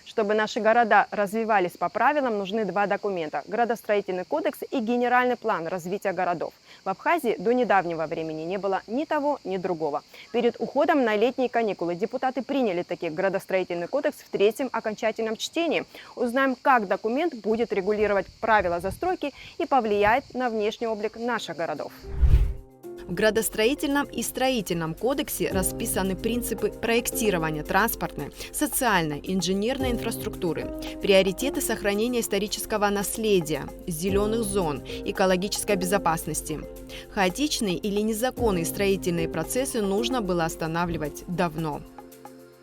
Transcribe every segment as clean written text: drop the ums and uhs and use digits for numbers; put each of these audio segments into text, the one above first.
Чтобы наши города развивались по правилам, нужны два документа – градостроительный кодекс и генеральный план развития городов. В Абхазии до недавнего времени не было ни того, ни другого. Перед уходом на летние каникулы депутаты приняли таки градостроительный кодекс в третьем окончательном чтении. Узнаем, как документ будет регулировать правила застройки и повлияет на внешний облик наших городов. В градостроительном и строительном кодексе расписаны принципы проектирования транспортной, социальной, инженерной инфраструктуры, приоритеты сохранения исторического наследия, зеленых зон, экологической безопасности. Хаотичные или незаконные строительные процессы нужно было останавливать давно.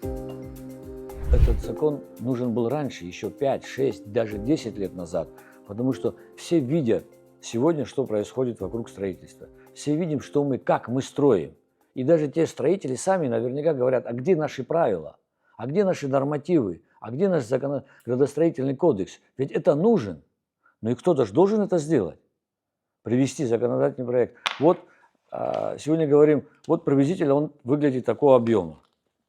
Этот закон нужен был раньше, еще 5, 6, даже 10 лет назад, потому что все видят сегодня, что происходит вокруг строительства. Все видим, что как мы строим. И даже те строители сами наверняка говорят, а где наши правила, а где наши нормативы, а где наш градостроительный кодекс. Ведь это нужен. Но и кто-то же должен это сделать. Привести законодательный проект. Вот сегодня говорим, вот приблизительно он выглядит такого объема.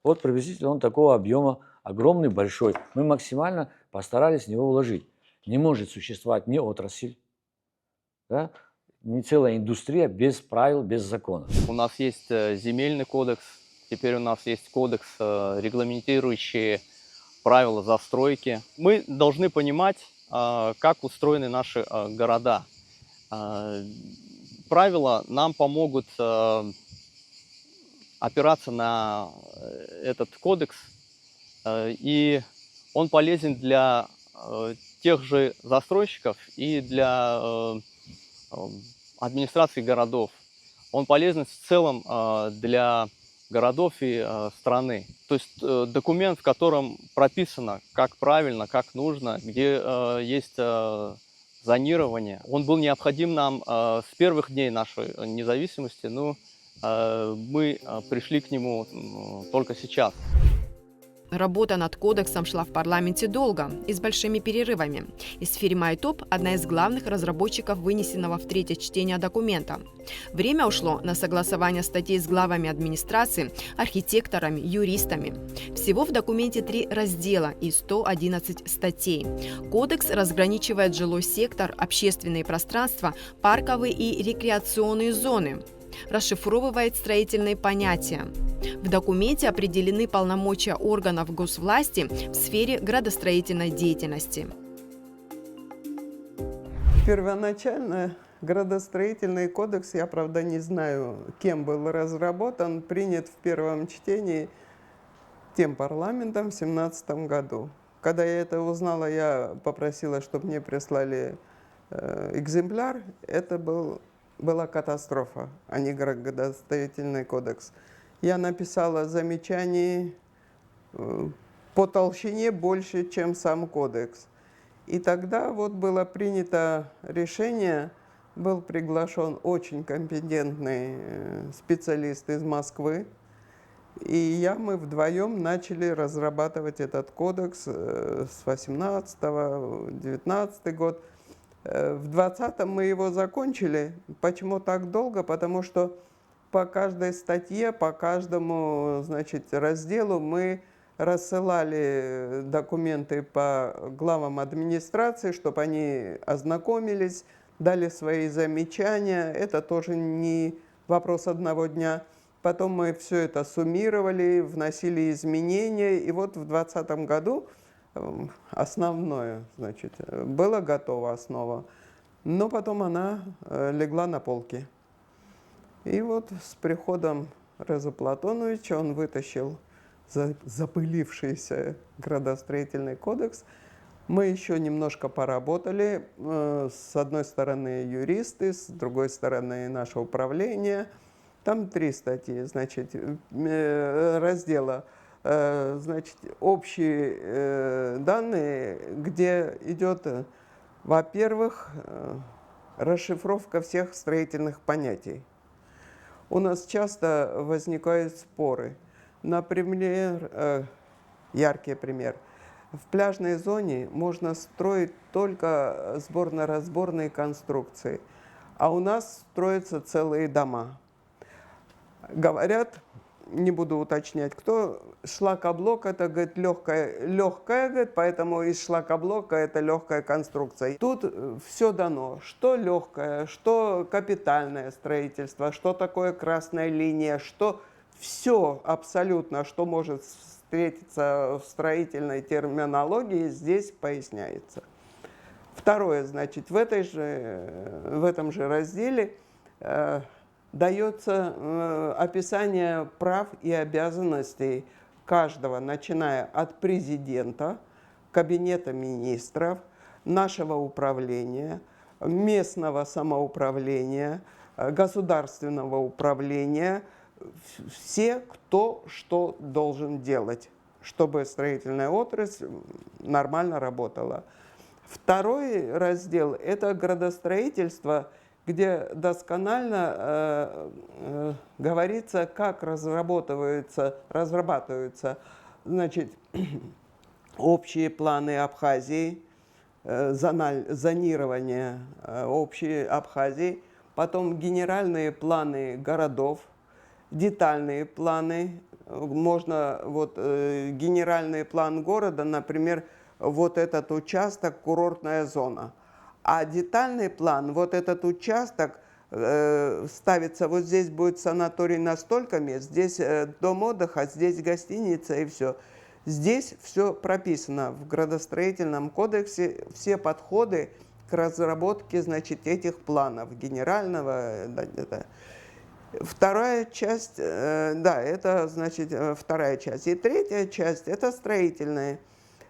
Вот приблизительно он такого объема, огромный, большой. Мы максимально постарались в него вложить. Не может существовать ни отрасль, да, не целая индустрия без правил, без законов. У нас есть земельный кодекс, теперь у нас есть кодекс, регламентирующий правила застройки. Мы должны понимать, как устроены наши города. Правила нам помогут опираться на этот кодекс, и он полезен для тех же застройщиков и для администрации городов. Он полезен в целом для городов и страны. То есть документ, в котором прописано, как правильно, как нужно, где есть зонирование. Он был необходим нам с первых дней нашей независимости, но мы пришли к нему только сейчас. Работа над кодексом шла в парламенте долго и с большими перерывами. Исфирь Топ – одна из главных разработчиков вынесенного в третье чтение документа. Время ушло на согласование статей с главами администрации, архитекторами, юристами. Всего в документе 3 раздела и 111 статей. Кодекс разграничивает жилой сектор, общественные пространства, парковые и рекреационные зоны. Расшифровывает строительные понятия. В документе определены полномочия органов госвласти в сфере градостроительной деятельности. Первоначально градостроительный кодекс, я, правда, не знаю, кем был разработан, принят в первом чтении тем парламентом в 2017 году. Когда я это узнала, я попросила, чтобы мне прислали экземпляр. Это была катастрофа, а не градостроительный кодекс. Я написала замечаний по толщине больше, чем сам кодекс. И тогда вот было принято решение, был приглашен очень компетентный специалист из Москвы, и мы вдвоем начали разрабатывать этот кодекс с 18-19 год. В 20-м мы его закончили. Почему так долго? Потому что по каждой статье, по каждому, разделу мы рассылали документы по главам администрации, чтобы они ознакомились, дали свои замечания. Это тоже не вопрос одного дня. Потом мы все это суммировали, вносили изменения. И вот в 2020 году основное, была готова основа, но потом она легла на полки. И вот с приходом Реза Платоновича он вытащил запылившийся градостроительный кодекс. Мы еще немножко поработали. С одной стороны юристы, с другой стороны наше управление. Там 3 статьи, раздела. Общие данные, где идет, во-первых, расшифровка всех строительных понятий. У нас часто возникают споры. Например, яркий пример. В пляжной зоне можно строить только сборно-разборные конструкции, а у нас строятся целые дома. Говорят, не буду уточнять, кто, шлакоблок это, говорит, легкая, говорит, поэтому из шлакоблока это легкая конструкция. Тут все дано, что легкое, что капитальное строительство, что такое красная линия, что все абсолютно, что может встретиться в строительной терминологии, здесь поясняется. Второе, значит, в этом же разделе дается описание прав и обязанностей каждого, начиная от президента, кабинета министров, нашего управления, местного самоуправления, государственного управления, все, кто что должен делать, чтобы строительная отрасль нормально работала. Второй раздел – это градостроительство, где досконально говорится, как разрабатываются, значит, общие планы Абхазии, зонирование общей Абхазии, потом генеральные планы городов, детальные планы. Можно, вот, генеральный план города, например, вот этот участок, курортная зона. А детальный план, вот этот участок ставится, вот здесь будет санаторий на столько мест, здесь дом отдыха, здесь гостиница и все. Здесь все прописано в градостроительном кодексе, все подходы к разработке, значит, этих планов, генерального. Вторая часть, да, это, значит, вторая часть. И третья часть, это строительная.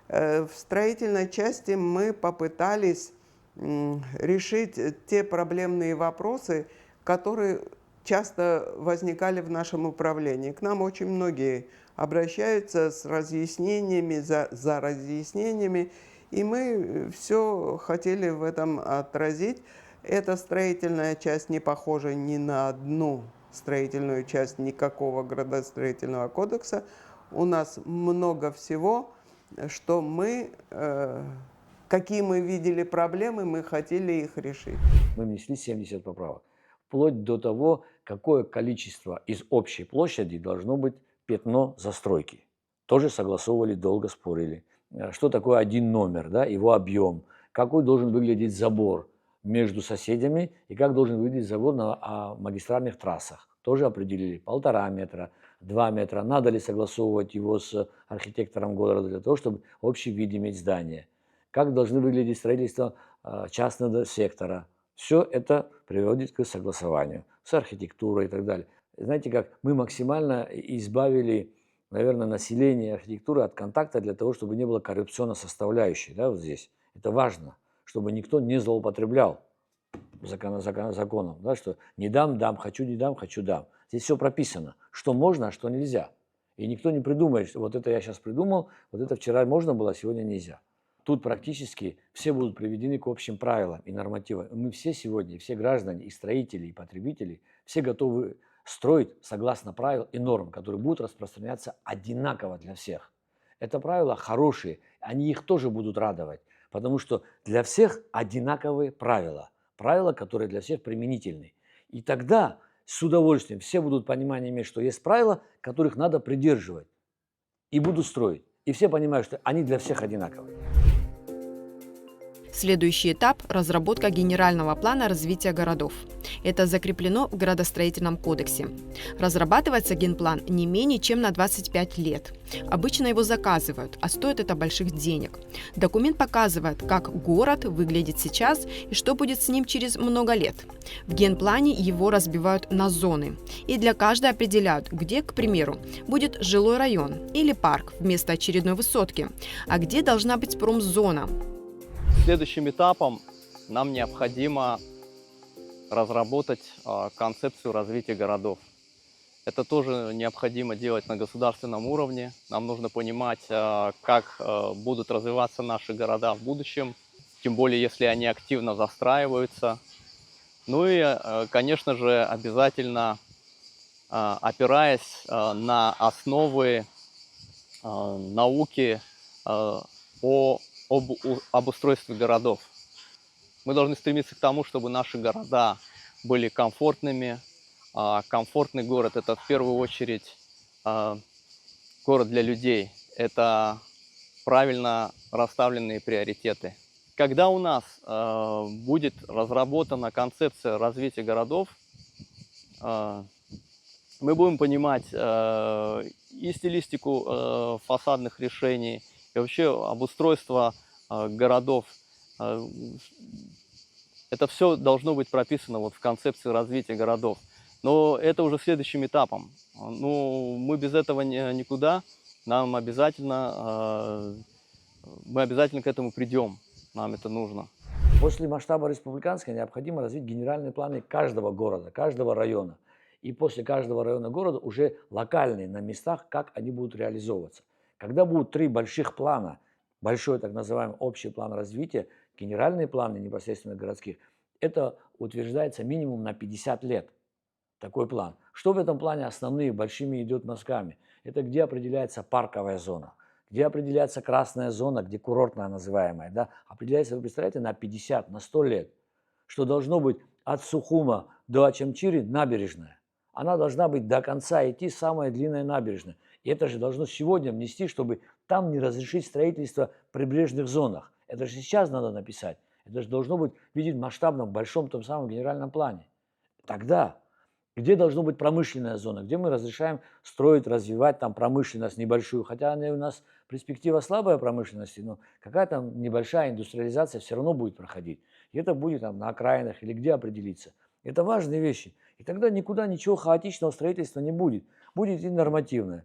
В строительной части мы попытались решить те проблемные вопросы, которые часто возникали в нашем управлении. К нам очень многие обращаются с разъяснениями, за разъяснениями, и мы все хотели в этом отразить. Эта строительная часть не похожа ни на одну строительную часть никакого градостроительного кодекса. У нас много всего, что мы... Какие мы видели проблемы, мы хотели их решить. Мы внесли 70 поправок. Вплоть до того, какое количество из общей площади должно быть пятно застройки. Тоже согласовывали, долго спорили. Что такое один номер, да, его объем, какой должен выглядеть забор между соседями и как должен выглядеть забор на магистральных трассах. Тоже определили 1,5 метра, 2 метра. Надо ли согласовывать его с архитектором города для того, чтобы общий вид иметь здания. Как должны выглядеть строительство частного сектора. Все это приводит к согласованию с архитектурой и так далее. Знаете как, мы максимально избавили, наверное, население архитектуры от контакта для того, чтобы не было коррупционной составляющей, да, вот здесь. Это важно, чтобы никто не злоупотреблял законом, да, что не дам, хочу, не дам, хочу, дам. Здесь все прописано, что можно, а что нельзя. И никто не придумает, что вот это я сейчас придумал, вот это вчера можно было, а сегодня нельзя. Тут практически все будут приведены к общим правилам и нормативам. Мы все сегодня, все граждане, и строители, и потребители, все готовы строить согласно правил и норм, которые будут распространяться одинаково для всех. Это правила хорошие, они их тоже будут радовать, потому что для всех одинаковые правила. Правила, которые для всех применительны. И тогда с удовольствием все будут понимание иметь, что есть правила, которых надо придерживать. И будут строить. И все понимают, что они для всех одинаковые. Следующий этап – разработка генерального плана развития городов. Это закреплено в градостроительном кодексе. Разрабатывается генплан не менее чем на 25 лет. Обычно его заказывают, а стоит это больших денег. Документ показывает, как город выглядит сейчас и что будет с ним через много лет. В генплане его разбивают на зоны. И для каждой определяют, где, к примеру, будет жилой район или парк вместо очередной высотки, а где должна быть промзона. Следующим этапом нам необходимо разработать концепцию развития городов. Это тоже необходимо делать на государственном уровне. Нам нужно понимать, как будут развиваться наши города в будущем, тем более если они активно застраиваются. Ну и, конечно же, обязательно, опираясь на основы науки, об устройстве городов. Мы должны стремиться к тому, чтобы наши города были комфортными. Комфортный город – это в первую очередь город для людей. Это правильно расставленные приоритеты. Когда у нас будет разработана концепция развития городов, мы будем понимать и стилистику фасадных решений, и вообще обустройство городов. Это все должно быть прописано вот в концепции развития городов. Но это уже следующим этапом. Ну, мы без этого никуда. Мы обязательно к этому придем. Нам это нужно. После масштаба республиканской необходимо развить генеральные планы каждого города, каждого района. И после каждого района города уже локальные на местах, как они будут реализовываться. Когда будут 3 больших плана, большой так называемый общий план развития, генеральные планы непосредственно городских, это утверждается минимум на 50 лет. Такой план. Что в этом плане основные большими идет мазками? Это где определяется парковая зона, где определяется красная зона, где курортная называемая. Да? Определяется, вы представляете, на 50, на 100 лет. Что должно быть от Сухума до Ачамчири набережная. Она должна быть до конца идти самая длинная набережная. И это же должно сегодня внести, чтобы там не разрешить строительство в прибрежных зонах. Это же сейчас надо написать. Это же должно быть видеть в масштабном, большом том самом генеральном плане. Тогда, где должна быть промышленная зона, где мы разрешаем строить, развивать там промышленность небольшую, хотя у нас перспектива слабая промышленности, но какая-то небольшая индустриализация все равно будет проходить. И это будет там на окраинах или где определиться. Это важные вещи. И тогда никуда ничего хаотичного строительства не будет. Будет и нормативное.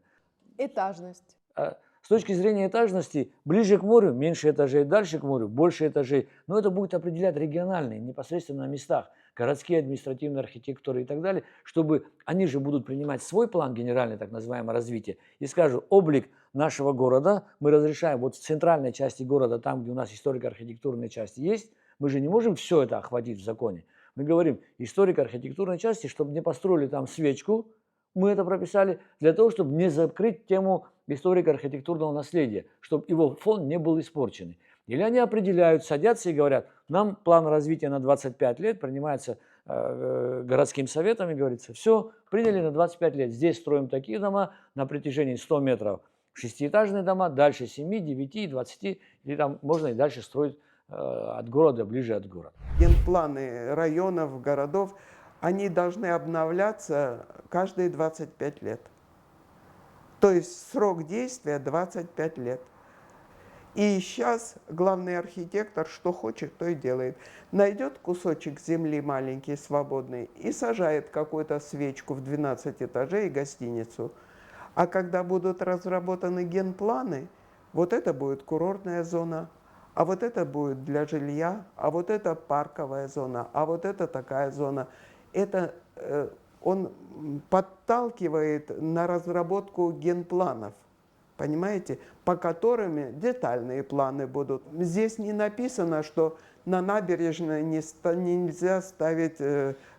Этажность. С точки зрения этажности, ближе к морю, меньше этажей, дальше к морю, больше этажей. Но это будет определять региональные, непосредственно на местах, городские административные архитектуры и так далее, чтобы они же будут принимать свой план генеральный, так называемое развитие, и скажут, облик нашего города мы разрешаем вот в центральной части города, там, где у нас историко-архитектурные части есть, мы же не можем все это охватить в законе. Мы говорим, историко-архитектурной части, чтобы не построили там свечку, мы это прописали для того, чтобы не закрыть тему историко-архитектурного наследия, чтобы его фон не был испорчен. Или они определяют, садятся и говорят, нам план развития на 25 лет принимается городским советом и говорится, все, приняли на 25 лет, здесь строим такие дома на протяжении 100 метров, 6-этажные дома, дальше 7, 9, 20, или там можно и дальше строить от города, ближе от города. Генпланы районов, городов, они должны обновляться каждые 25 лет. То есть срок действия 25 лет. И сейчас главный архитектор что хочет, то и делает. Найдет кусочек земли маленький, свободный, и сажает какую-то свечку в 12 этажей и гостиницу. А когда будут разработаны генпланы, вот это будет курортная зона, а вот это будет для жилья, а вот это парковая зона, а вот это такая зона. Это он подталкивает на разработку генпланов, понимаете, по которым детальные планы будут. Здесь не написано, что на набережной нельзя ставить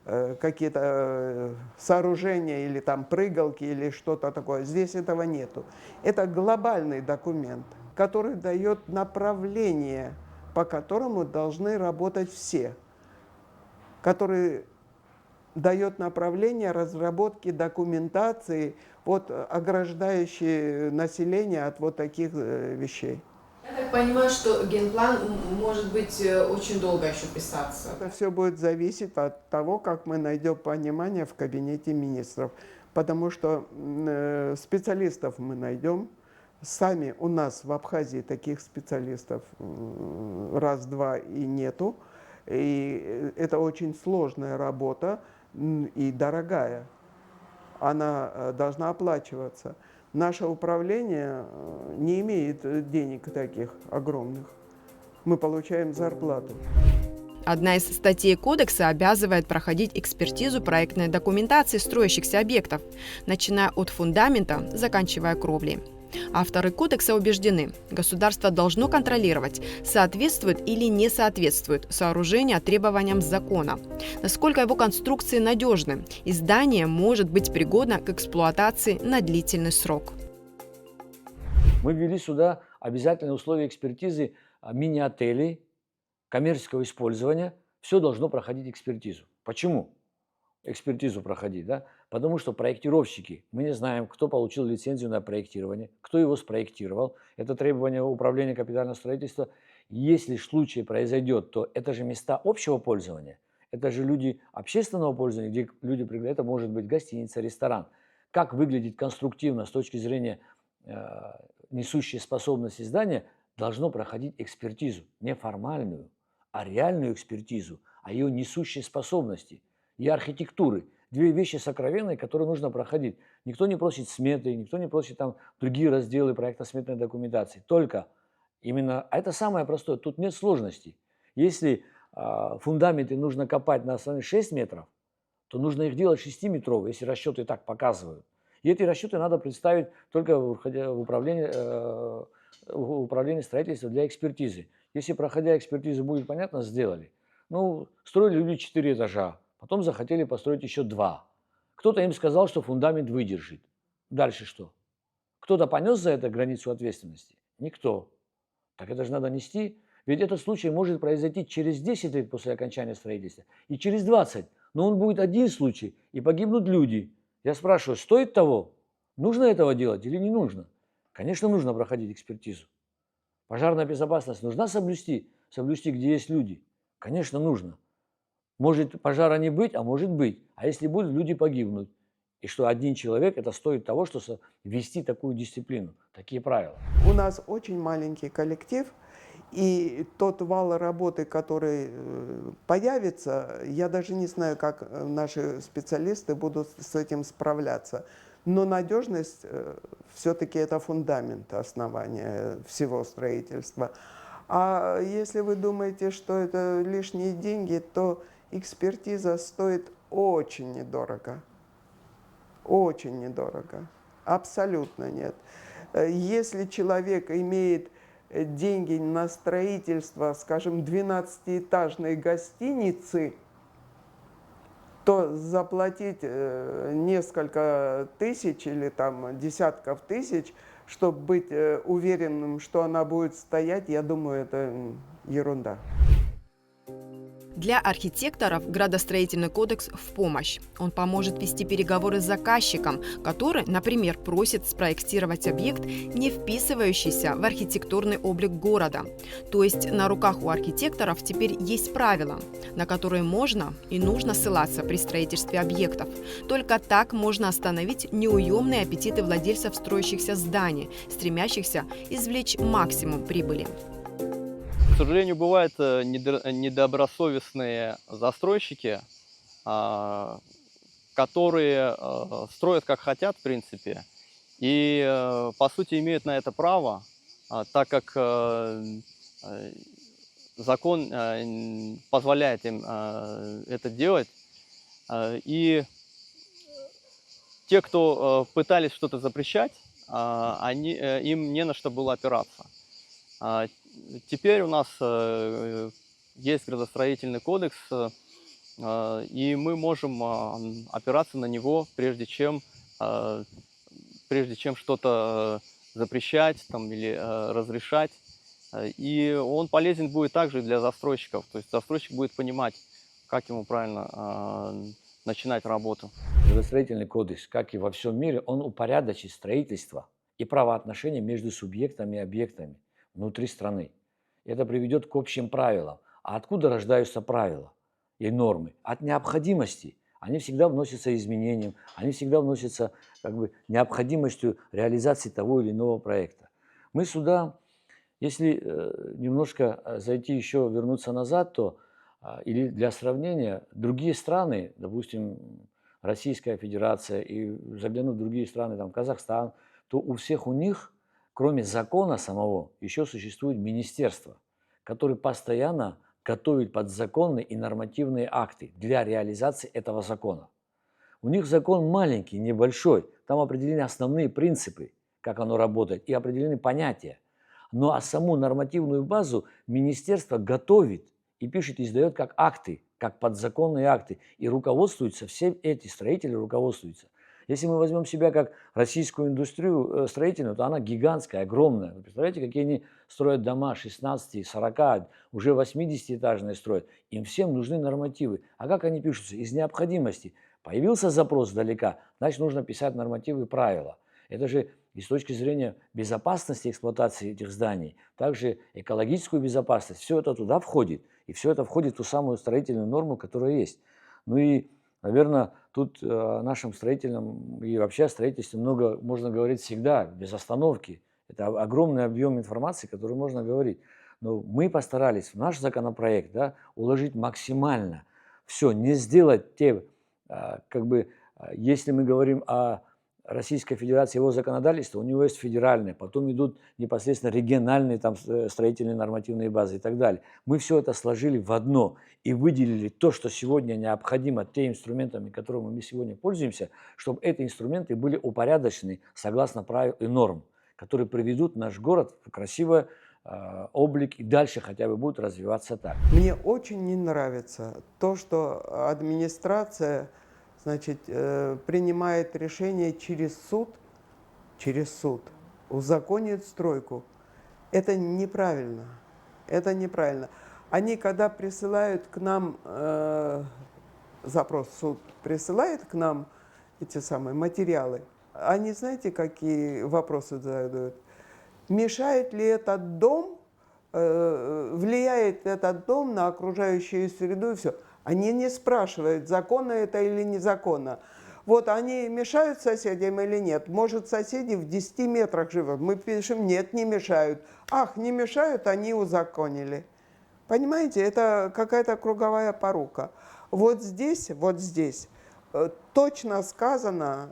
какие-то сооружения или там прыгалки или что-то такое. Здесь этого нету. Это глобальный документ, который дает направление, по которому должны работать все, который дает направление разработки документации, вот, ограждающей население от вот таких вещей. Я так понимаю, что генплан может быть очень долго еще писаться. Это все будет зависеть от того, как мы найдем понимание в кабинете министров. Потому что специалистов мы найдем. Сами у нас в Абхазии таких специалистов раз-два и нету. И это очень сложная работа и дорогая. Она должна оплачиваться. Наше управление не имеет денег таких огромных. Мы получаем зарплату. Одна из статей кодекса обязывает проходить экспертизу проектной документации строящихся объектов, начиная от фундамента, заканчивая кровлей. Авторы кодекса убеждены, государство должно контролировать, соответствует или не соответствует сооружение требованиям закона, насколько его конструкции надежны, и здание может быть пригодно к эксплуатации на длительный срок. Мы ввели сюда обязательные условия экспертизы мини-отелей, коммерческого использования. Все должно проходить экспертизу. Почему? Экспертизу проходить, да? Потому что проектировщики, мы не знаем, кто получил лицензию на проектирование, кто его спроектировал. Это требование управления капитального строительства. Если случай произойдет, то это же места общего пользования, это же люди общественного пользования, где люди приглашают, это может быть гостиница, ресторан. Как выглядит конструктивно с точки зрения несущей способности здания, должно проходить экспертизу, не формальную, а реальную экспертизу, о ее несущей способности и архитектуры. Две вещи сокровенные, которые нужно проходить. Никто не просит сметы, никто не просит там другие разделы проектно-сметной документации. Только именно, а это самое простое, тут нет сложностей. Если фундаменты нужно копать на основе 6 метров, то нужно их делать 6-метровые, если расчеты так показывают. И эти расчеты надо представить только в управлении строительства для экспертизы. Если, проходя экспертизу, будет понятно, сделали. Ну, строили люди 4 этажа, потом захотели построить еще 2. Кто-то им сказал, что фундамент выдержит. Дальше что? Кто-то понес за это границу ответственности? Никто. Так это же надо нести. Ведь этот случай может произойти через 10 лет после окончания строительства и через 20. Но он будет один случай, и погибнут люди. Я спрашиваю, стоит того? Нужно этого делать или не нужно? Конечно, нужно проходить экспертизу. Пожарная безопасность нужна соблюсти? Соблюсти, где есть люди? Конечно, нужно. Может пожара не быть, а может быть. А если будет, люди погибнут. И что один человек, это стоит того, что ввести такую дисциплину, такие правила. У нас очень маленький коллектив, и тот вал работы, который появится, я даже не знаю, как наши специалисты будут с этим справляться. Но надежность все-таки это фундамент основания всего строительства. А если вы думаете, что это лишние деньги, то экспертиза стоит очень недорого. Очень недорого. Абсолютно нет. Если человек имеет деньги на строительство, скажем, 12-этажной гостиницы, то заплатить несколько тысяч или там десятков тысяч, чтобы быть уверенным, что она будет стоять, я думаю, это ерунда. Для архитекторов градостроительный кодекс в помощь. Он поможет вести переговоры с заказчиком, который, например, просит спроектировать объект, не вписывающийся в архитектурный облик города. То есть на руках у архитекторов теперь есть правила, на которые можно и нужно ссылаться при строительстве объектов. Только так можно остановить неуемные аппетиты владельцев строящихся зданий, стремящихся извлечь максимум прибыли. К сожалению, бывают недобросовестные застройщики, которые строят как хотят, в принципе, и, по сути, имеют на это право, так как закон позволяет им это делать. И те, кто пытались что-то запрещать, им не на что было опираться. Теперь у нас есть градостроительный кодекс, и мы можем опираться на него, прежде чем что-то запрещать там, или разрешать. И он полезен будет также для застройщиков. То есть застройщик будет понимать, как ему правильно начинать работу. Градостроительный кодекс, как и во всем мире, он упорядочит строительство и правоотношения между субъектами и объектами внутри страны. Это приведет к общим правилам. А откуда рождаются правила и нормы? От необходимости. Они всегда вносятся изменением, они всегда вносятся необходимостью реализации того или иного проекта. Мы сюда, если немножко зайти еще, вернуться назад, то или для сравнения, другие страны, допустим, Российская Федерация и заглянуть в другие страны, там Казахстан, то у всех у них, кроме закона самого, еще существует министерство, которое постоянно готовит подзаконные и нормативные акты для реализации этого закона. У них закон маленький, небольшой, там определены основные принципы, как оно работает, и определены понятия. Но саму нормативную базу министерство готовит и пишет, издает как акты, как подзаконные акты. И руководствуются, все эти строители руководствуются Если мы возьмем себя как российскую индустрию строительную, то она гигантская, огромная. Вы представляете, какие они строят дома 16, 40, уже 80-этажные строят. Им всем нужны нормативы. А как они пишутся? Из необходимости. Появился запрос сдалека, значит, нужно писать нормативы и правила. Это же и с точки зрения безопасности эксплуатации этих зданий, также экологическую безопасность, все это туда входит. И все это входит в ту самую строительную норму, которая есть. Ну и, наверное, тут о нашем строительном и вообще о строительстве много можно говорить всегда, без остановки. Это огромный объем информации, который можно говорить. Но мы постарались в наш законопроект, да, уложить максимально все, не сделать те, если мы говорим о Российской Федерации, его законодательство, у него есть федеральное, потом идут непосредственно региональные там, строительные нормативные базы и так далее. Мы все это сложили в одно и выделили то, что сегодня необходимо, те инструментами, которыми мы сегодня пользуемся, чтобы эти инструменты были упорядочены согласно правил и норм, которые приведут наш город в красивый облик и дальше хотя бы будут развиваться так. Мне очень не нравится то, что администрация, значит, принимает решение через суд узаконит стройку. Это неправильно. Это неправильно. Они, когда присылают к нам запрос, суд присылает к нам эти самые материалы, они, знаете, какие вопросы задают? Мешает ли этот дом, влияет этот дом на окружающую среду и все. Они не спрашивают, законно это или незаконно. Вот они мешают соседям или нет? Может, соседи в 10 метрах живут. Мы пишем, нет, не мешают. Ах, не мешают, они узаконили. Понимаете, это какая-то круговая порука. Вот здесь точно сказано,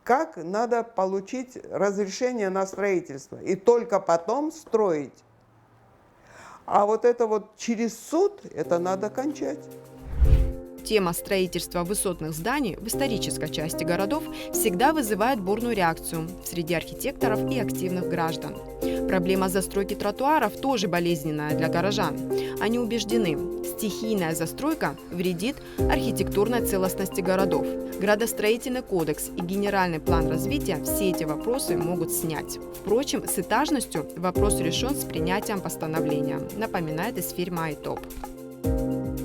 как надо получить разрешение на строительство. И только потом строить. А вот это вот через суд, это надо кончать. Тема строительства высотных зданий в исторической части городов всегда вызывает бурную реакцию среди архитекторов и активных граждан. Проблема застройки тротуаров тоже болезненная для горожан. Они убеждены, стихийная застройка вредит архитектурной целостности городов. Градостроительный кодекс и генеральный план развития все эти вопросы могут снять. Впрочем, с этажностью вопрос решен с принятием постановления, напоминает из фирмы iTop.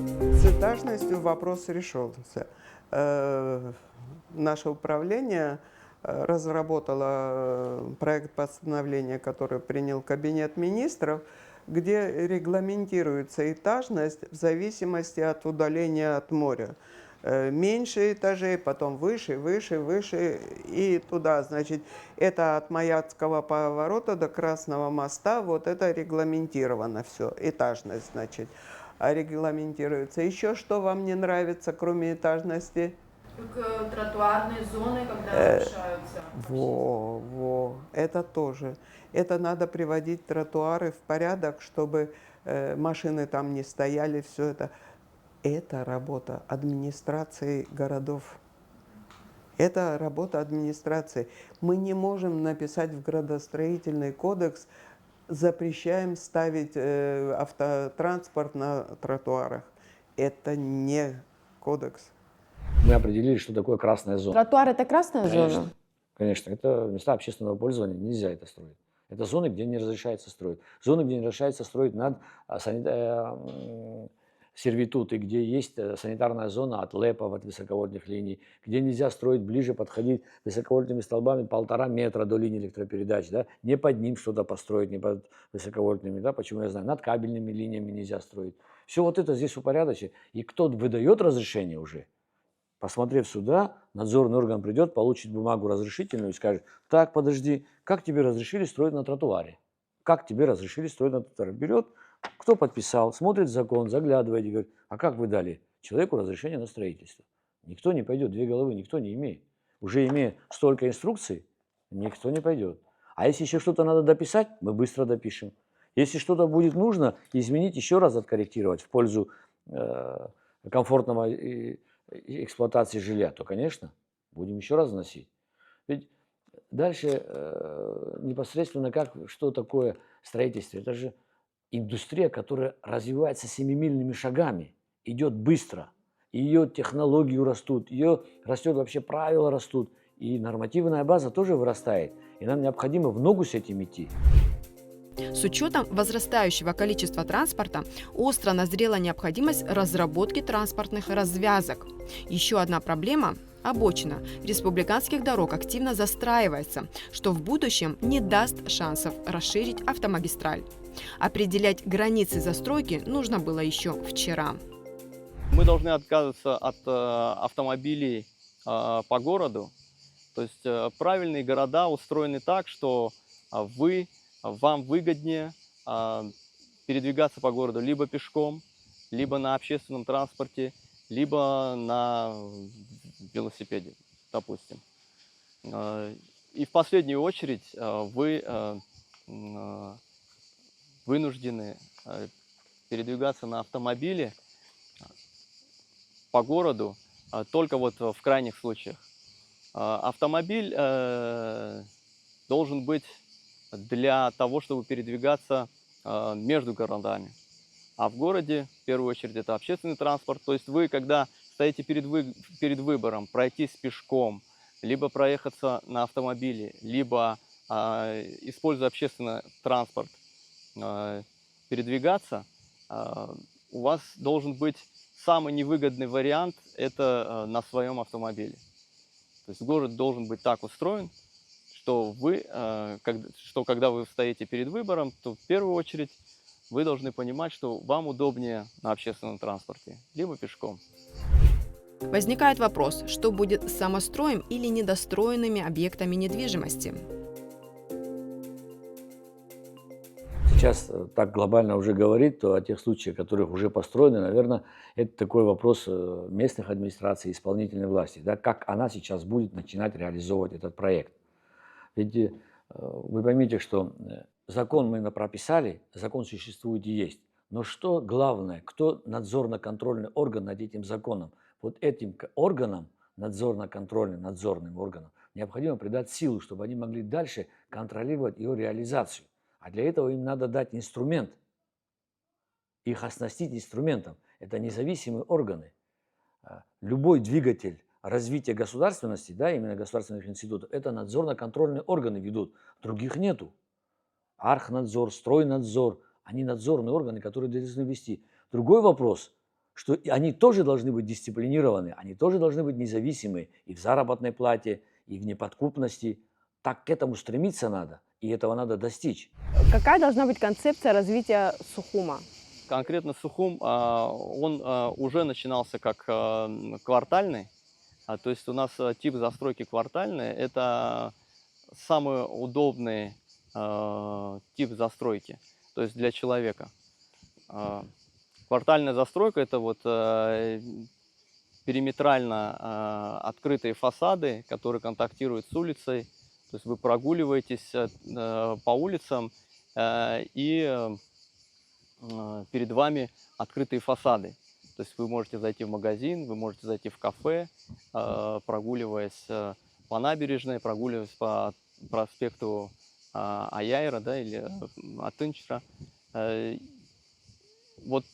С этажностью вопрос решился. Наше управление разработало проект постановления, который принял Кабинет министров, где регламентируется этажность в зависимости от удаления от моря. Меньше этажей, потом выше, выше, выше и туда. Значит, это от Маяцкого поворота до Красного моста, вот это регламентировано все, этажность, значит. Регламентируется. Еще что вам не нравится, кроме этажности? Тротуарные зоны, когда нарушаются. Это тоже. Это надо приводить тротуары в порядок, чтобы машины там не стояли, все это. Это работа администрации городов. Это работа администрации. Мы не можем написать в градостроительный кодекс, запрещаем ставить автотранспорт на тротуарах. Это не кодекс. Мы определили, что такое красная зона. Тротуар – это красная зона? Конечно, это места общественного пользования, нельзя это строить. Это зоны, где не разрешается строить. Зоны, где не разрешается строить над сервитуты, где есть санитарная зона от ЛЭПов, от высоковольтных линий, где нельзя строить ближе, подходить высоковольтными столбами 1,5 метра до линии электропередач, да, не под ним что-то построить, не под высоковольтными, да, почему я знаю, над кабельными линиями нельзя строить. Все вот это здесь упорядочено. И кто выдает разрешение уже, посмотрев сюда, надзорный орган придет, получит бумагу разрешительную и скажет, так, подожди, как тебе разрешили строить на тротуаре? Как тебе разрешили строить на тротуаре? Берет, кто подписал, смотрит закон, заглядывает и говорит, а как вы дали человеку разрешение на строительство? Никто не пойдет, 2 головы никто не имеет. Уже имея столько инструкций, никто не пойдет. А если еще что-то надо дописать, мы быстро допишем. Если что-то будет нужно, изменить, еще раз откорректировать в пользу комфортного эксплуатации жилья, то, конечно, будем еще раз вносить. Ведь дальше непосредственно что такое строительство? Это же индустрия, которая развивается семимильными шагами, идет быстро. Ее технологии растут, ее растет вообще правила растут. И нормативная база тоже вырастает. И нам необходимо в ногу с этим идти. С учетом возрастающего количества транспорта остро назрела необходимость разработки транспортных развязок. Еще одна проблема – обочина республиканских дорог активно застраивается, что в будущем не даст шансов расширить автомагистраль. Определять границы застройки нужно было еще вчера. Мы должны отказываться от автомобилей по городу. То есть правильные города устроены так, что вам выгоднее передвигаться по городу либо пешком, либо на общественном транспорте, либо на велосипеде, допустим. И в последнюю очередь вы вынуждены передвигаться на автомобиле по городу только вот в крайних случаях. Автомобиль должен быть для того, чтобы передвигаться между городами. А в городе, в первую очередь, это общественный транспорт. То есть вы, когда стоите перед выбором пройтись пешком, либо проехаться на автомобиле, либо, используя общественный транспорт, передвигаться, у вас должен быть самый невыгодный вариант – это на своем автомобиле. То есть город должен быть так устроен, что когда вы стоите перед выбором, то в первую очередь вы должны понимать, что вам удобнее на общественном транспорте, либо пешком. Возникает вопрос, что будет с самостроем или недостроенными объектами недвижимости? Сейчас так глобально уже говорит, то о тех случаях, которых уже построены, наверное, это такой вопрос местных администраций, исполнительной власти, да, как она сейчас будет начинать реализовывать этот проект. Ведь вы поймите, что закон мы прописали, закон существует и есть, но что главное, кто надзорно-контрольный орган над этим законом? Вот этим органам, надзорным органам, необходимо придать силу, чтобы они могли дальше контролировать его реализацию. А для этого им надо дать инструмент, их оснастить инструментом. Это независимые органы. Любой двигатель развития государственности, да, именно государственных институтов, это надзорно-контрольные органы ведут. Других нету. Архнадзор, стройнадзор, они надзорные органы, которые должны вести. Другой вопрос, что они тоже должны быть дисциплинированы, они тоже должны быть независимы и в заработной плате, и в неподкупности. Так к этому стремиться надо, и этого надо достичь. Какая должна быть концепция развития Сухума? Конкретно Сухум, он уже начинался как квартальный. То есть у нас тип застройки квартальный – это самый удобный тип застройки, то есть для человека. Квартальная застройка – это вот периметрально открытые фасады, которые контактируют с улицей. То есть вы прогуливаетесь по улицам, и перед вами открытые фасады. То есть вы можете зайти в магазин, вы можете зайти в кафе, прогуливаясь по набережной, прогуливаясь по проспекту Аяйра, да, или Атынчра. Вот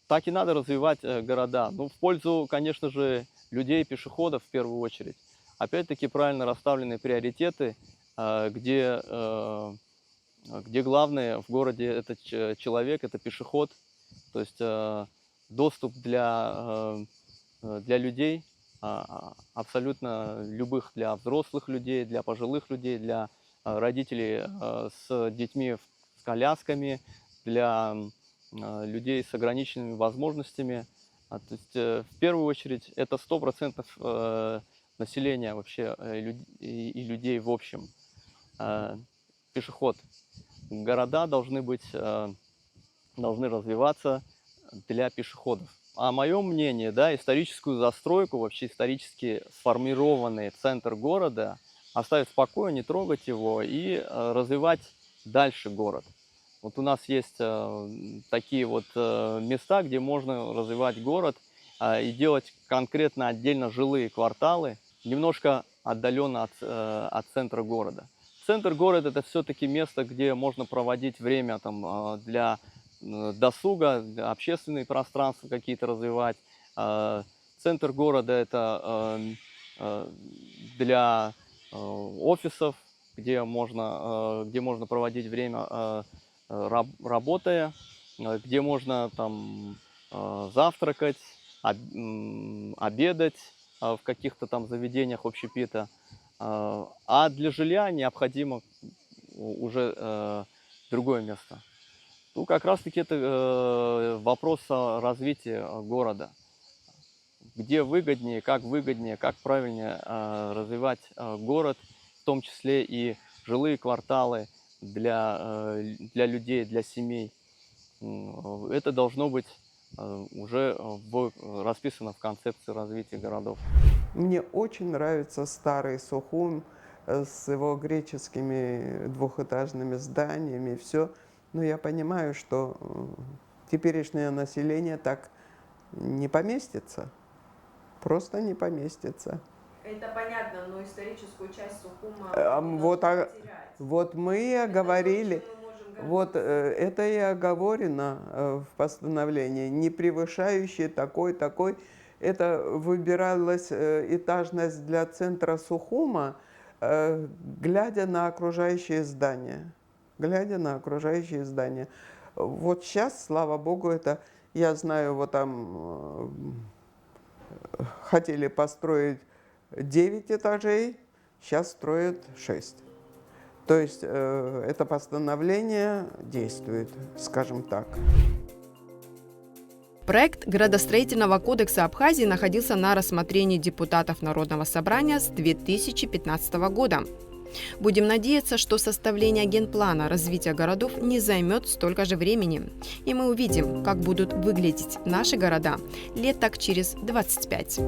так и надо развивать города. Ну, в пользу, конечно же, людей, пешеходов в первую очередь. Опять-таки правильно расставленные приоритеты, где главное в городе это человек, это пешеход. То есть доступ для людей, абсолютно любых, для взрослых людей, для пожилых людей, для родителей с детьми с колясками, для людей с ограниченными возможностями. То есть в первую очередь это 100% населения вообще и людей в общем. Пешеход. Города должны развиваться для пешеходов. А мое мнение, да, историческую застройку, вообще исторически сформированный центр города оставить в покое, не трогать его и развивать дальше город. Вот у нас есть такие вот места, где можно развивать город и делать конкретно отдельно жилые кварталы, немножко отдаленно от центра города. Центр города – это все-таки место, где можно проводить время там, для досуга, для общественные пространства какие-то развивать. Центр города – это для офисов, где можно проводить время работая, где можно там завтракать, обедать в каких-то там заведениях общепита. А для жилья необходимо уже другое место. Ну, как раз-таки это вопрос развития города. Где выгоднее, как правильнее развивать город, в том числе и жилые кварталы для людей, для семей. Это должно быть уже расписано в концепции развития городов. Мне очень нравится старый Сухум с его греческими двухэтажными зданиями, все. Но я понимаю, что теперешнее население так не поместится. Просто не поместится. Это понятно, но историческую часть Сухума Вот мы и говорили, вот это и оговорено в постановлении, не превышающий такой. Это выбиралась этажность для центра Сухума, глядя на окружающие здания. Вот сейчас, слава богу, это, я знаю, вот там хотели построить 9 этажей, сейчас строят 6. То есть это постановление действует, скажем так. Проект градостроительного кодекса Абхазии находился на рассмотрении депутатов Народного собрания с 2015 года. Будем надеяться, что составление генплана развития городов не займет столько же времени, и мы увидим, как будут выглядеть наши города лет так через 25.